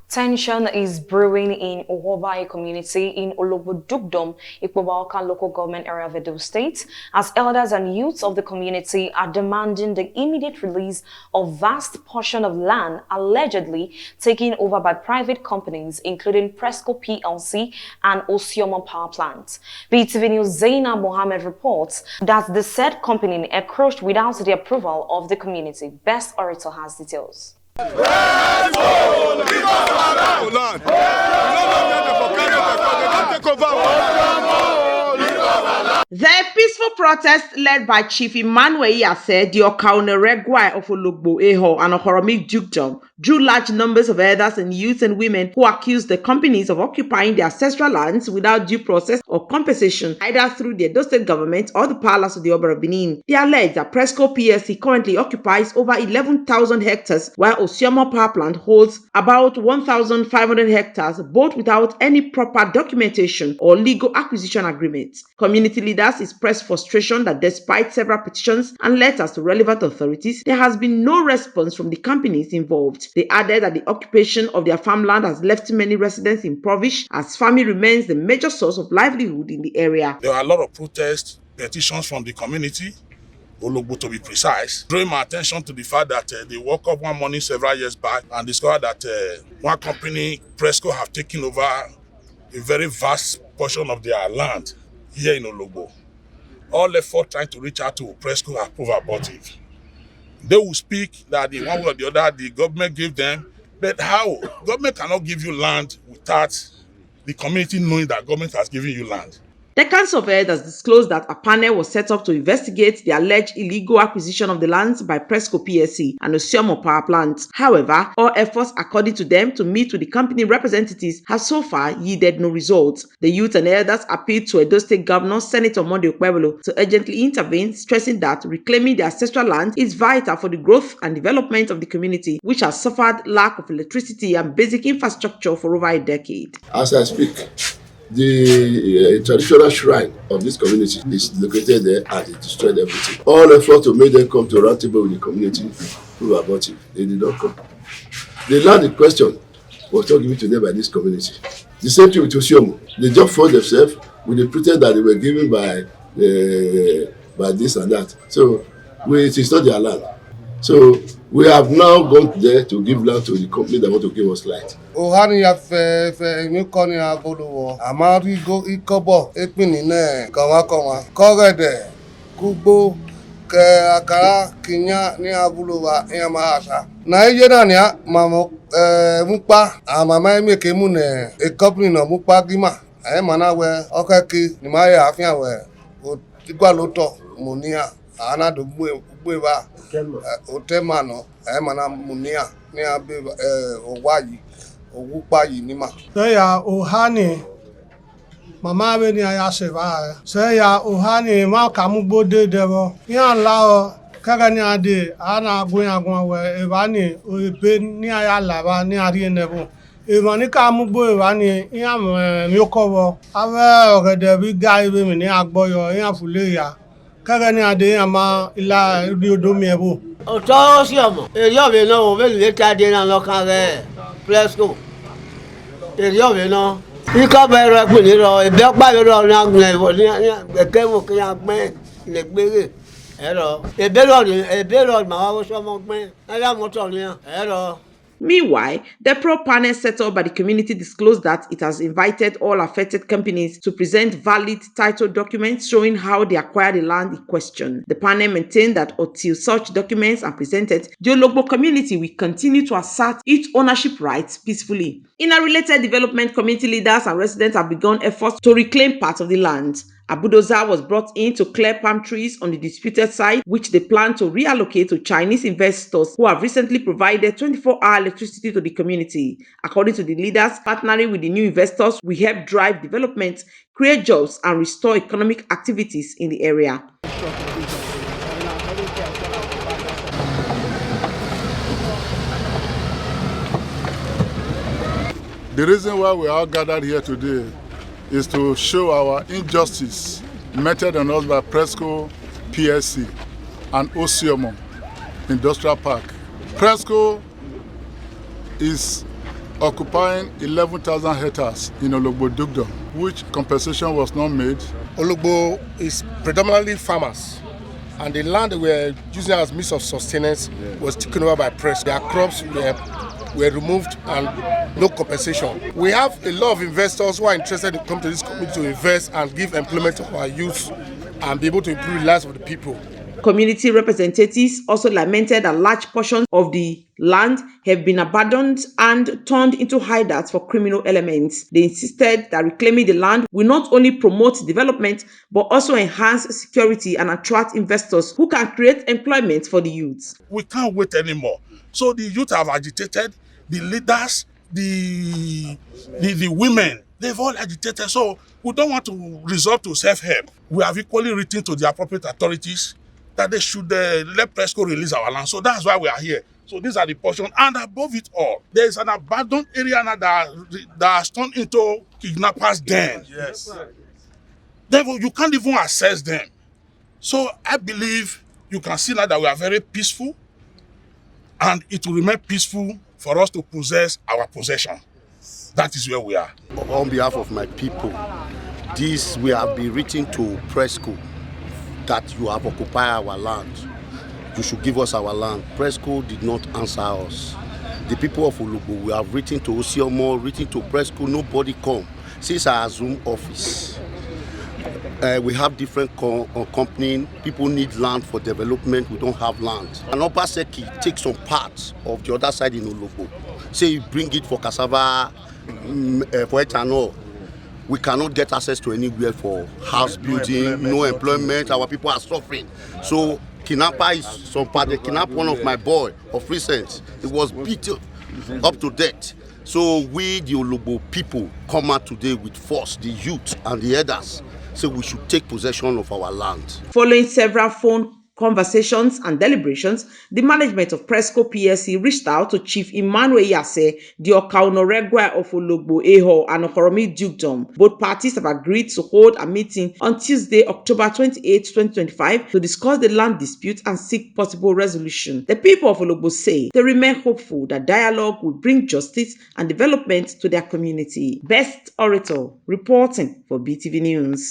Tension is brewing in Ohobai community in Ologbo Dugdom, Ikpobaoka local government area of Edo State, as elders and youths of the community are demanding the immediate release of vast portion of land allegedly taken over by private companies, including Presco PLC and Osiomo Power Plant. BTV News Zaina Mohammed reports that the said company encroached without the approval of the community. Best Orator has details. The peaceful protest led by Chief Emmanuel Iyase, the Okaoneregwai of Ologbo, Eho, and Ohoromi Dukedom, drew large numbers of elders and youths and women who accused the companies of occupying the ancestral lands without due process or compensation, either through the Edo State government or the palace of the Oba of Benin. They alleged that Presco PLC currently occupies over 11,000 hectares, while Osiomo Power Plant holds about 1,500 hectares, both without any proper documentation or legal acquisition agreements. Community leaders expressed frustration that despite several petitions and letters to relevant authorities, there has been no response from the companies involved. They added that the occupation of their farmland has left many residents impoverished, as farming remains the major source of livelihood in the area. There are a lot of protests, petitions from the community, Ologbo to be precise, drawing my attention to the fact that they woke up one morning several years back and discovered that one company, Presco, have taken over a very vast portion of their land here in Ologbo. All effort trying to reach out to Presco have proved abortive. They will speak that the one way or the other, the government gave them, but how? Government cannot give you land without the community knowing that government has given you land. The Council of Elders disclosed that a panel was set up to investigate the alleged illegal acquisition of the lands by Presco PLC and Osiomo Power Plant. However, all efforts, according to them, to meet with the company representatives have so far yielded no results. The youth and elders appealed to Edo State Governor Senator Monday Okpebholo to urgently intervene, stressing that reclaiming the ancestral land is vital for the growth and development of the community, which has suffered lack of electricity and basic infrastructure for over a decade. As I speak, the traditional shrine of this community is located there and it destroyed everything. All effort to make them come to a round table with the community proved abortive. They did not come. The land in question was not given to them by this community. The same thing with Osiomo. They just fought themselves with the pretense that they were given by this and that. So it is not their land. So we have now gone there to give land to the company that want to give us light. Ohani ya fe mi koni agolowo amari go ikobo epini ne kanwa kogede kugbo ke akara kinya ni agolowa yamasa na ye na ni mamo mupa amama mi ke mu ne a company no mupa gima e mana we okeki ni ma ya afian we o tigba loto monia ana do gbe ba otemano e mana monia ni abe owayi Ogupa Yinima. Seya Ohani Mama Beni Ayaseva. Seya Ohani Ma Kamugbo de Devo. Yan Lao Kagani Ade Ana Gwen we Evani Ope ni Ayalava ni Ari Nevo. Evani Kamugbo Evani Yam Yokovo. Ave Ogede bi guy be mi ni Agboyo yan Fuleya. Kagani Ade Ama ila Riodomi Evo. Oto Osiomo. Eyo be no be le tade na lokan re. Presco. Eri ọ̀rẹ́ náà. Ikọ̀ bẹ̀rẹ̀ pè ní lọ, ìbẹ́ pàlọ́ ní agbọ̀n ìwọ̀ ní ẹ̀kẹ́ wò kí a gbẹ́ ilẹ̀ gbére. Ẹ̀rọ. Ìbéèrè màá wọ́n sọ́mọ gbẹ́. Ẹ̀yà mọ́tò ní ẹ̀rọ. Meanwhile, the pro-panel set up by the community disclosed that it has invited all affected companies to present valid title documents showing how they acquired the land in question. The panel maintained that until such documents are presented, the Ologbo community will continue to assert its ownership rights peacefully. In a related development, community leaders and residents have begun efforts to reclaim part of the land. A bulldozer was brought in to clear palm trees on the disputed site, which they plan to reallocate to Chinese investors who have recently provided 24-hour electricity to the community. According to the leaders, partnering with the new investors will help drive development, create jobs, and restore economic activities in the area. The reason why we are all gathered here today is to show our injustice meted on us by Presco PLC and Osiomo Industrial Park. Presco is occupying 11,000 hectares in Ologbo Dugdom, which compensation was not made. Ologbo is predominantly farmers, and the land they were using as means of sustenance was taken over by press. Their crops were removed and no compensation. We have a lot of investors who are interested to come to this community to invest and give employment to our youth and be able to improve the lives of the people. Community representatives also lamented that large portions of the land have been abandoned and turned into hideouts for criminal elements. They insisted that reclaiming the land will not only promote development but also enhance security and attract investors who can create employment for the youth. We can't wait anymore. So the youth have agitated, the leaders, the women, they've all agitated. So we don't want to resort to self-help. We have equally written to the appropriate authorities that they should let Presco release our land. So that's why we are here. So these are the portions. And above it all, there is an abandoned area now that has turned into kidnappers' den. Yes. Therefore, you can't even access them. So I believe you can see now that we are very peaceful, and it will remain peaceful for us to possess our possession. That is where we are. On behalf of my people, we have been written to Presco that you have occupied our land. You should give us our land. Presco did not answer us. The people of Ologbo, we have written to Osiomo, written to Presco, nobody come. Since our Zoom office, we have different companies. People need land for development. We don't have land. And Obaseki takes some parts of the other side in Ologbo. Say you bring it for cassava, for ethanol. We cannot get access to anywhere for house building, no employment. Our people are suffering. So kidnapper is some part. They kidnapped one of my boy of recent. It was beaten up to death. So we, the Ologbo people, come out today with force, the youth and the elders. So we should take possession of our land. Following several phone conversations and deliberations, the management of Presco PSC reached out to Chief Emmanuel Yase, the Okaunoregwa of Ologbo Eho and Okoromi Dukedom. Both parties have agreed to hold a meeting on Tuesday, October 28, 2025 to discuss the land dispute and seek possible resolution. The people of Ologbo say they remain hopeful that dialogue will bring justice and development to their community. Best Orator reporting for BTV News.